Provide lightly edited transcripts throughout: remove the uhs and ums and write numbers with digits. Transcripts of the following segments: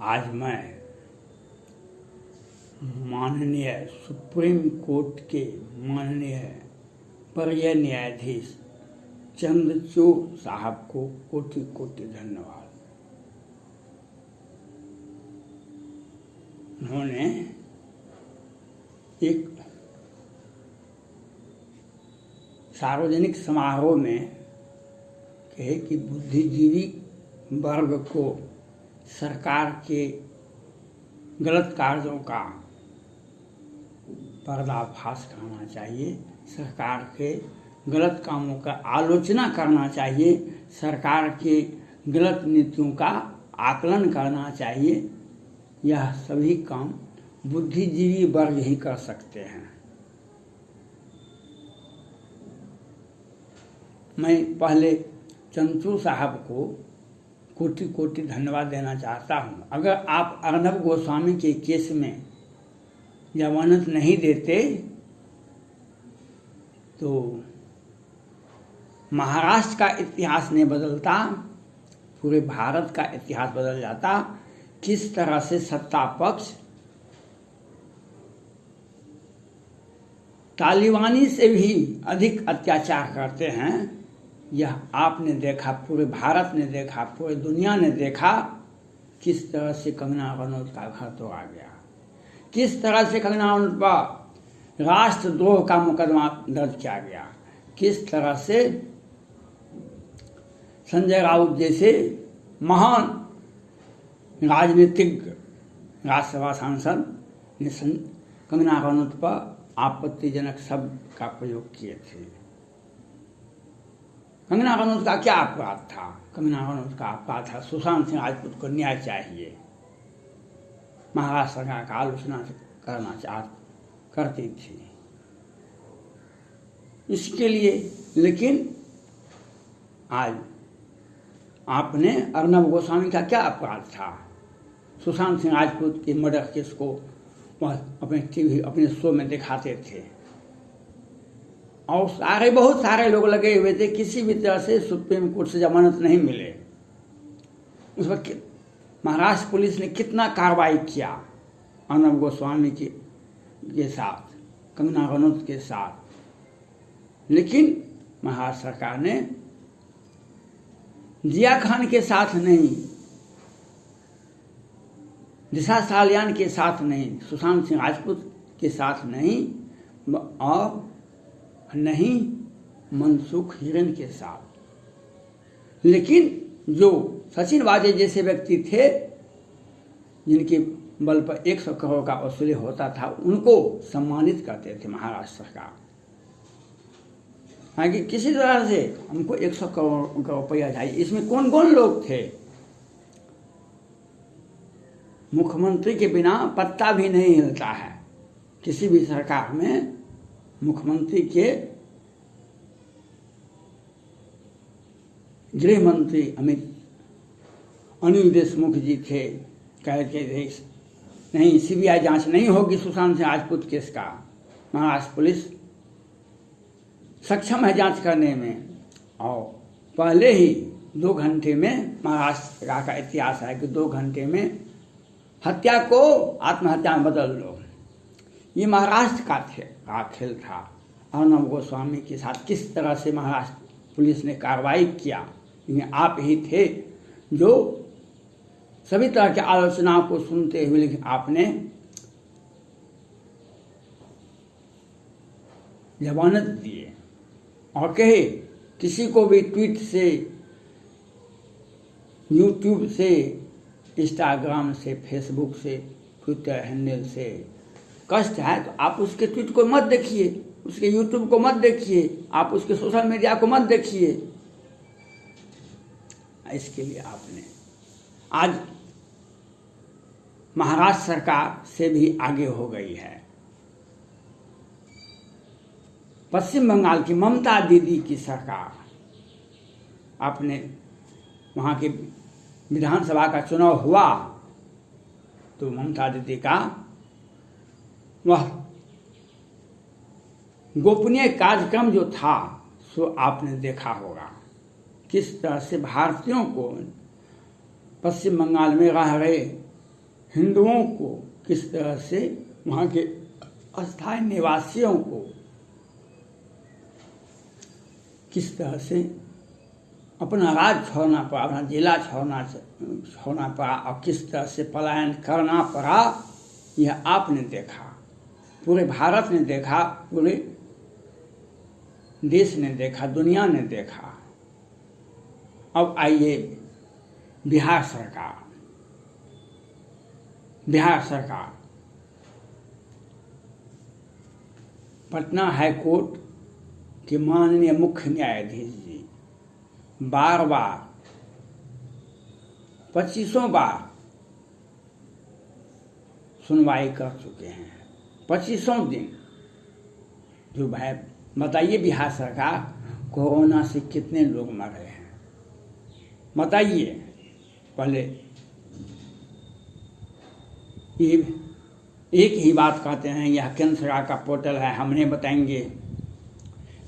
आज मैं माननीय सुप्रीम कोर्ट के माननीय वरीय न्यायाधीश चंद्रचूड़ साहब को कोटि कोटि धन्यवाद। उन्होंने एक सार्वजनिक समारोह में कहे कि बुद्धिजीवी वर्ग को सरकार के गलत कार्यों का पर्दाफाश करना चाहिए, सरकार के गलत कामों का आलोचना करना चाहिए, सरकार के गलत नीतियों का आकलन करना चाहिए। यह सभी काम बुद्धिजीवी वर्ग ही कर सकते हैं। मैं पहले चंद्रचूड़ साहब को कोटि कोटि धन्यवाद देना चाहता हूँ। अगर आप अर्नब गोस्वामी के केस में जमानत नहीं देते तो महाराष्ट्र का इतिहास नहीं बदलता, पूरे भारत का इतिहास बदल जाता। किस तरह से सत्ता पक्ष तालिबानी से भी अधिक अत्याचार करते हैं, यह आपने देखा, पूरे भारत ने देखा, पूरी दुनिया ने देखा। किस तरह से कंगना रनौत का घर तो आ गया, किस तरह से कंगना रनौत पर राष्ट्रद्रोह का मुकदमा दर्ज किया गया, किस तरह से संजय राउत जैसे महान राजनीतिज्ञ राज्यसभा सांसद ने कंगना रनौत पर आपत्तिजनक शब्द का प्रयोग किए थे। कंगना रनौत का क्या अपराध था? कंगना रनौत का अपराध था सुशांत सिंह राजपूत को न्याय चाहिए। महाराष्ट्र सरकार का आलोचना करना करती थी इसके लिए। लेकिन आज आपने अर्नब गोस्वामी का क्या अपराध था? सुशांत सिंह राजपूत के मर्डर केस को वह अपने टीवी अपने शो में दिखाते थे और बहुत सारे लोग लगे हुए थे। किसी भी तरह से सुप्रीम कोर्ट से जमानत नहीं मिले। उस वक्त महाराष्ट्र पुलिस ने कितना कार्रवाई किया अर्नब गोस्वामी के साथ, कंगना रनौत के साथ। लेकिन महाराष्ट्र सरकार ने जिया खान के साथ नहीं, दिशा सालियान के साथ नहीं, सुशांत सिंह राजपूत के साथ नहीं और नहीं मनसुख हिरेन के साथ। लेकिन जो सचिन वाजे जैसे व्यक्ति थे जिनके बल पर 100 करोड़ का वसूली होता था, उनको सम्मानित करते थे महाराष्ट्र सरकार। हालांकि किसी तरह से हमको 100 करोड़ का रुपया चाहिए। इसमें कौन कौन लोग थे? मुख्यमंत्री के बिना पत्ता भी नहीं हिलता है। किसी भी सरकार में मुख्यमंत्री के गृह मंत्री अनिल देशमुख जी थे, कहते थे नहीं सीबीआई जांच नहीं होगी सुशांत सिंह राजपूत केस का। महाराष्ट्र पुलिस सक्षम है जांच करने में और पहले ही 2 घंटे में, महाराष्ट्र का इतिहास है कि 2 घंटे में हत्या को आत्महत्या में बदल लो। ये महाराष्ट्र का खेल था। अर्नब गोस्वामी के साथ किस तरह से महाराष्ट्र पुलिस ने कार्रवाई किया, ये आप ही थे जो सभी तरह की आलोचनाओं को सुनते हुए, लेकिन आपने जमानत दिए और कहे किसी को भी ट्वीट से, यूट्यूब से, इंस्टाग्राम से, फेसबुक से, ट्विटर हैंडल से कष्ट है तो आप उसके ट्वीट को मत देखिए, उसके यूट्यूब को मत देखिए, आप उसके सोशल मीडिया को मत देखिए। इसके लिए आपने आज महाराष्ट्र सरकार से भी आगे हो गई है। पश्चिम बंगाल की ममता दीदी की सरकार, आपने वहाँ के विधानसभा का चुनाव हुआ तो ममता दीदी का वह गोपनीय कार्यक्रम जो था सो आपने देखा होगा। किस तरह से भारतीयों को पश्चिम बंगाल में रह रहे हिंदुओं को किस तरह से, वहाँ के अस्थायी निवासियों को किस तरह से अपना राज्य छोड़ना पड़ा, अपना जिला छोड़ना पड़ा और किस तरह से पलायन करना पड़ा, यह आपने देखा, पूरे भारत ने देखा, पूरे देश ने देखा, दुनिया ने देखा। अब आइए बिहार सरकार पटना हाई कोर्ट के माननीय मुख्य न्यायाधीश जी बार 25 बार सुनवाई कर चुके हैं, 25 दिन। जो भाई बताइए, बिहार सरकार, कोरोना से कितने लोग मरे हैं बताइए। पहले ये एक ही बात कहते हैं, यह केंद्र सरकार का पोर्टल है, हम नहीं बताएंगे,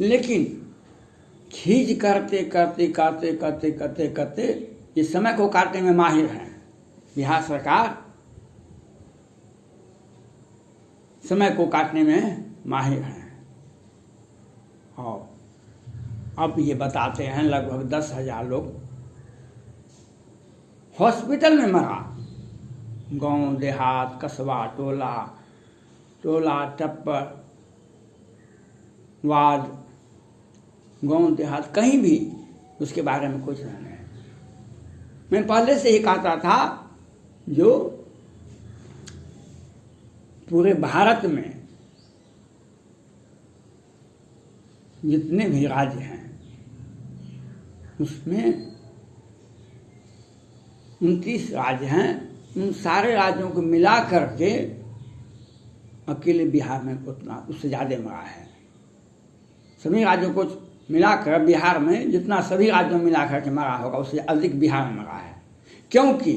लेकिन खींच करते ये समय को काटने में माहिर हैं। बिहार सरकार समय को काटने में माहिर हैं। और अब ये बताते हैं लगभग 10,000 लोग हॉस्पिटल में मरा। गांव देहात, कस्बा, टोला टप्पर, वार्ड, गांव देहात, कहीं भी उसके बारे में कुछ नहीं है। मैं पहले से ही कहता था, जो पूरे भारत में जितने भी राज्य हैं उसमें 29 राज्य हैं, उन सारे राज्यों को मिला करके अकेले बिहार में उतना, उससे ज़्यादा मरा है। सभी राज्यों को मिलाकर बिहार में जितना सभी राज्यों में मिलाकर के मरा होगा, उससे अधिक बिहार में मरा है। क्योंकि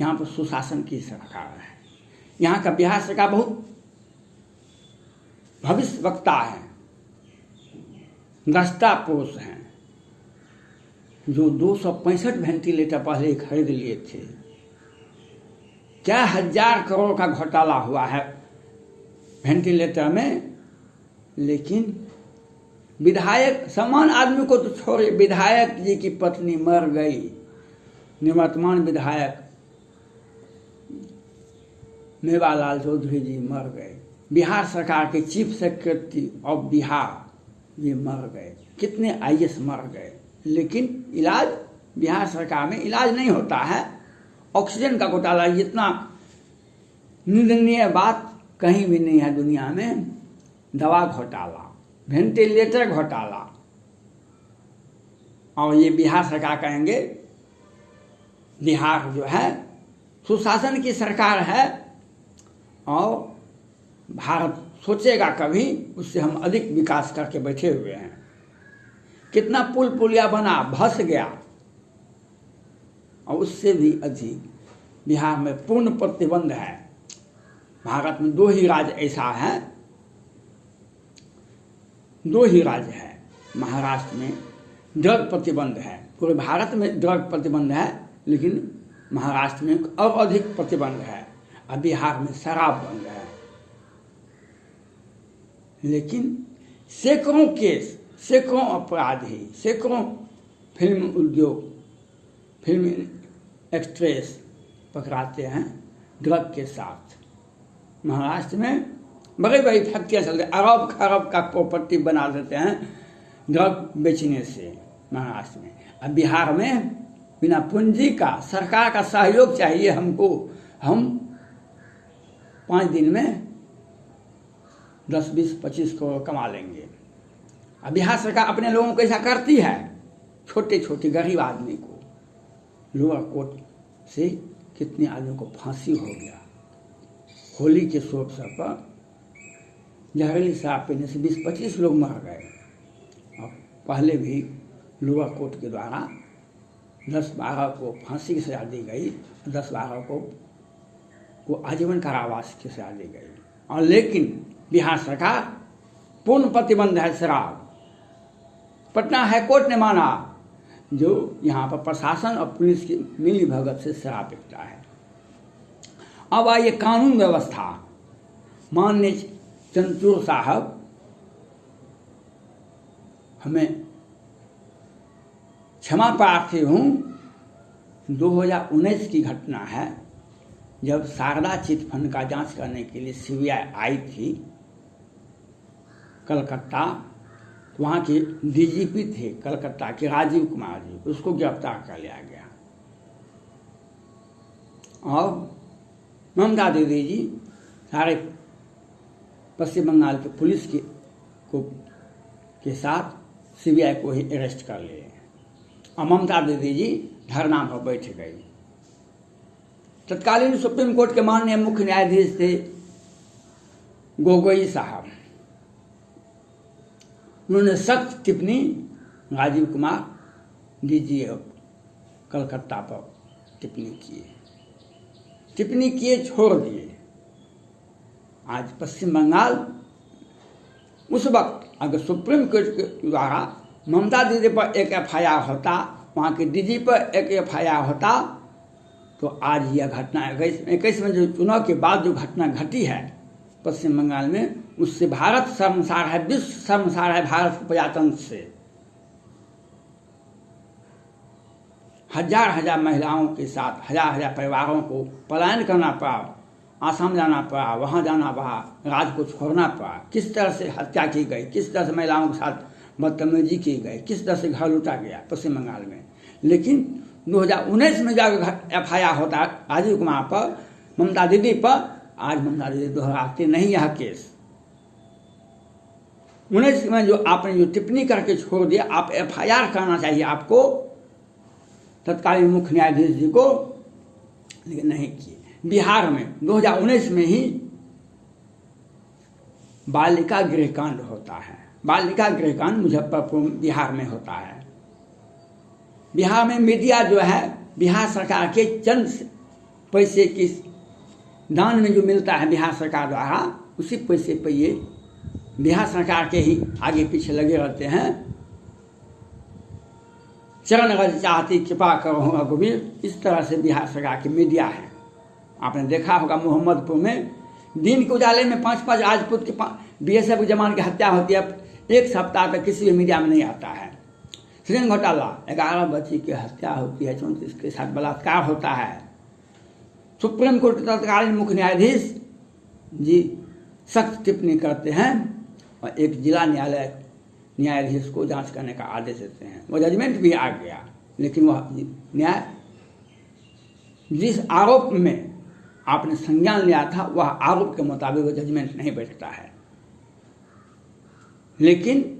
यहाँ पर सुशासन की सरकार है। यहाँ का बिहार सरकार बहुत भविष्यवक्ता है, दृष्टा पुरुष हैं, जो 265 वेंटिलेटर पहले खरीद लिए थे। क्या 1000 करोड़ का घोटाला हुआ है वेंटिलेटर में, लेकिन विधायक, समान आदमी को तो छोड़े, विधायक जी की पत्नी मर गई, निवर्तमान विधायक मेवालाल चौधरी जी मर गए, बिहार सरकार के चीफ सेक्रेटरी ऑफ बिहार ये मर गए, कितने IAS मर गए, लेकिन इलाज बिहार सरकार में इलाज नहीं होता है। ऑक्सीजन का घोटाला, इतना निंदनीय बात कहीं भी नहीं है दुनिया में। दवा घोटाला, वेंटिलेटर घोटाला, और ये बिहार सरकार कहेंगे बिहार जो है सुशासन की सरकार है और भारत सोचेगा कभी उससे हम अधिक विकास करके बैठे हुए हैं। कितना पुल पुलिया बना, भस गया, और उससे भी अधिक बिहार में पूर्ण प्रतिबंध है। भारत में 2 ही राज्य ऐसा है, 2 ही राज्य है, महाराष्ट्र में ड्रग प्रतिबंध है, पूरे भारत में ड्रग प्रतिबंध है, लेकिन महाराष्ट्र में और अधिक प्रतिबंध है, और बिहार में शराब बंद है। लेकिन सैकड़ों केस, सैकड़ों अपराधी, सैकड़ों फिल्म उद्योग, फिल्म एक्ट्रेस पकड़ाते हैं ड्रग के साथ। महाराष्ट्र में बड़ी बड़ी फैक्ट्रियाँ चलती, अरब खरब का प्रॉपर्टी बना देते हैं ड्रग बेचने से महाराष्ट्र में। अब बिहार में बिना पूंजी का, सरकार का सहयोग चाहिए हमको, हम 5 दिन में 10, 20, 25 करोड़ कमा लेंगे। अब बिहार सरकार अपने लोगों को ऐसा करती है, छोटे छोटे गरीब आदमी को। लोअर कोर्ट से कितने आदमी को फांसी हो गया, होली के शुभ अवसर पर जहरीली शराब पीने से 20-25 लोग मर गए। और पहले भी लोअर कोर्ट के द्वारा 10-12 को फांसी की सजा दी गई, 10-12 को आजीवन कारावास की सजा दी गई। और लेकिन बिहार सरकार पूर्ण प्रतिबंध है शराब। पटना हाईकोर्ट ने माना, जो यहाँ पर प्रशासन और पुलिस की मिली भगत से शराब बिकता है। अब आइए कानून व्यवस्था। माननीय चंद्रचूड़ साहब हमें क्षमा प्रार्थी हूँ, 2019 की घटना है जब शारदा चिट फंड का जांच करने के लिए सीबीआई आई थी कलकत्ता। तो वहाँ के डीजीपी थे कलकत्ता के राजीव कुमार जी, उसको गिरफ्तार कर लिया गया। और ममता दीदी जी सारे पश्चिम बंगाल के पुलिस के साथ सीबीआई को ही अरेस्ट कर लिए और ममता दीदी जी धरना पर बैठ गई। तत्कालीन सुप्रीम कोर्ट के माननीय मुख्य न्यायाधीश थे गोगोई साहब। उन्होंने सख्त टिप्पणी राजीव कुमार डीजी कलकत्ता पर टिप्पणी किए छोड़ दिए। आज पश्चिम बंगाल उस वक्त अगर सुप्रीम कोर्ट के द्वारा ममता दीदी पर एक एफआईआर होता, वहाँ के डीजी पर एक एफआईआर होता, तो आज यह घटना 21 में जो चुनाव के बाद जो घटना घटी है पश्चिम बंगाल में, उससे भारत शर्मसार है, विश्व शर्मसार है। भारत के प्रजातंत्र से हजार हजार महिलाओं के साथ हजार हजार परिवारों को पलायन करना पड़ा, आसाम जाना पड़ा, वहाँ जाना पड़ा, राज्य को छोड़ना पड़ा। किस तरह से हत्या की गई, किस तरह से महिलाओं के साथ बदतमीजी की गई, किस तरह से घर लूटा गया पश्चिम बंगाल में। लेकिन 2019 में जब एफआईआर होता है राजीव कुमार पर, ममता दीदी पर, आज ममता दीदी दोहराते नहीं यह केस। 19 में जो आपने जो टिप्पणी करके छोड़ दिया, आप एफआईआर करना चाहिए आपको तत्कालीन मुख्य न्यायाधीश जी को, लेकिन नहीं किए। बिहार में 2019 में ही बालिका गृहकांड होता है। बालिका गृहकांड मुजफ्फरपुर बिहार में होता है। बिहार में मीडिया जो है, बिहार सरकार के चंद पैसे की दान में जो मिलता है बिहार सरकार द्वारा, उसी पैसे पर ये बिहार सरकार के ही आगे पीछे लगे रहते हैं। चरण अगर चाहती कृपा करो रघुवीर, इस तरह से बिहार सरकार की मीडिया है। आपने देखा होगा मोहम्मदपुर में दिन के उजाले में 5-5 राजपूत के बीएसएफ के जवान की हत्या होती है, एक सप्ताह तक किसी भी मीडिया में नहीं आता है। सृजन घोटाला, 11 बच्ची की हत्या होती है, 34 के साथ बलात्कार होता है। सुप्रीम कोर्ट के तत्कालीन मुख्य न्यायाधीश जी सख्त टिप्पणी करते हैं और एक जिला न्यायाधीश को जांच करने का आदेश देते हैं। वो जजमेंट भी आ गया, लेकिन वह न्याय जिस आरोप में आपने संज्ञान लिया था, वह आरोप के मुताबिक वो जजमेंट नहीं बैठता है। लेकिन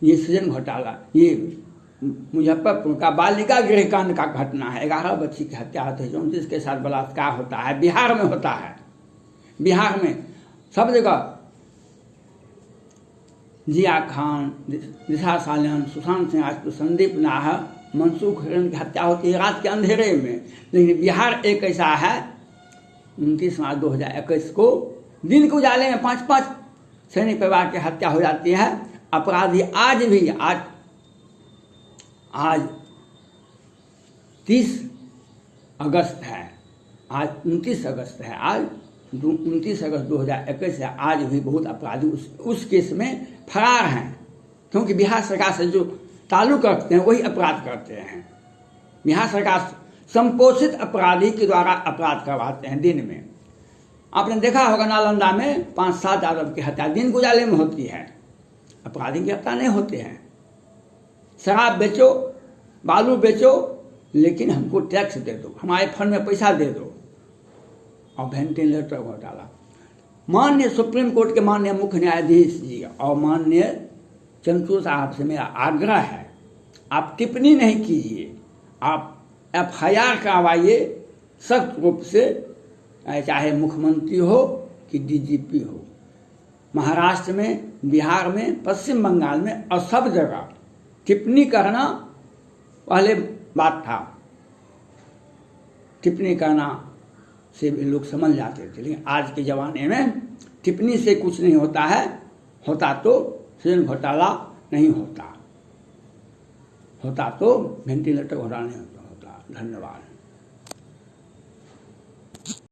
ये सृजन घोटाला, ये मुजफ्फरपुर का बालिका गृहकांड का घटना है। 11 बच्ची की हत्या होती है, 34 के साथ बलात्कार होता है, बिहार में होता है। बिहार में सब जगह जिया खान, दिशा सालियान, सुशांत सिंह राजपूत, संदीप नाहर, मनसूख हिरेन की हत्या होती है रात के अंधेरे में। लेकिन बिहार एक ऐसा है, 29 मार्च 2021 को दिन के उजाले में 5-5 सैनिक परिवार की हत्या हो जाती है। अपराधी आज भी आज 30 अगस्त है, आज 29 अगस्त है, आज 29 अगस्त 2021 है। आज भी बहुत अपराधी उस केस में फरार हैं, क्योंकि बिहार सरकार से जो ताल्लुक रखते हैं वही अपराध करते हैं। बिहार सरकार संपोषित अपराधी के द्वारा अपराध करवाते हैं दिन में। आपने देखा होगा नालंदा में 5-7 यादव की हत्या दिन गुजाले में होती है, अपराधी गिरफ्तार नहीं होते हैं। शराब बेचो, बालू बेचो, लेकिन हमको टैक्स दे दो, हमारे फंड में पैसा दे दो। और वेंटिलेटर घोटाला, माननीय सुप्रीम कोर्ट के माननीय मुख्य न्यायाधीश जी और माननीय चंद्रचूड़ साहब से मेरा आग्रह है, आप टिप्पणी नहीं कीजिए, आप एफआईआर करवाइए सख्त रूप से, चाहे मुख्यमंत्री हो कि डीजीपी हो। महाराष्ट्र में, बिहार में, पश्चिम बंगाल में और सब जगह टिप्पणी करना पहले बात था, टिप्पणी करना से भी लोग समझ जाते थे। लेकिन आज के ज़माने में टिप्पणी से कुछ नहीं होता है, होता तो सृजन घोटाला नहीं होता। होता तो वेंटिलेटर घोड़ा नहीं होता। धन्यवाद।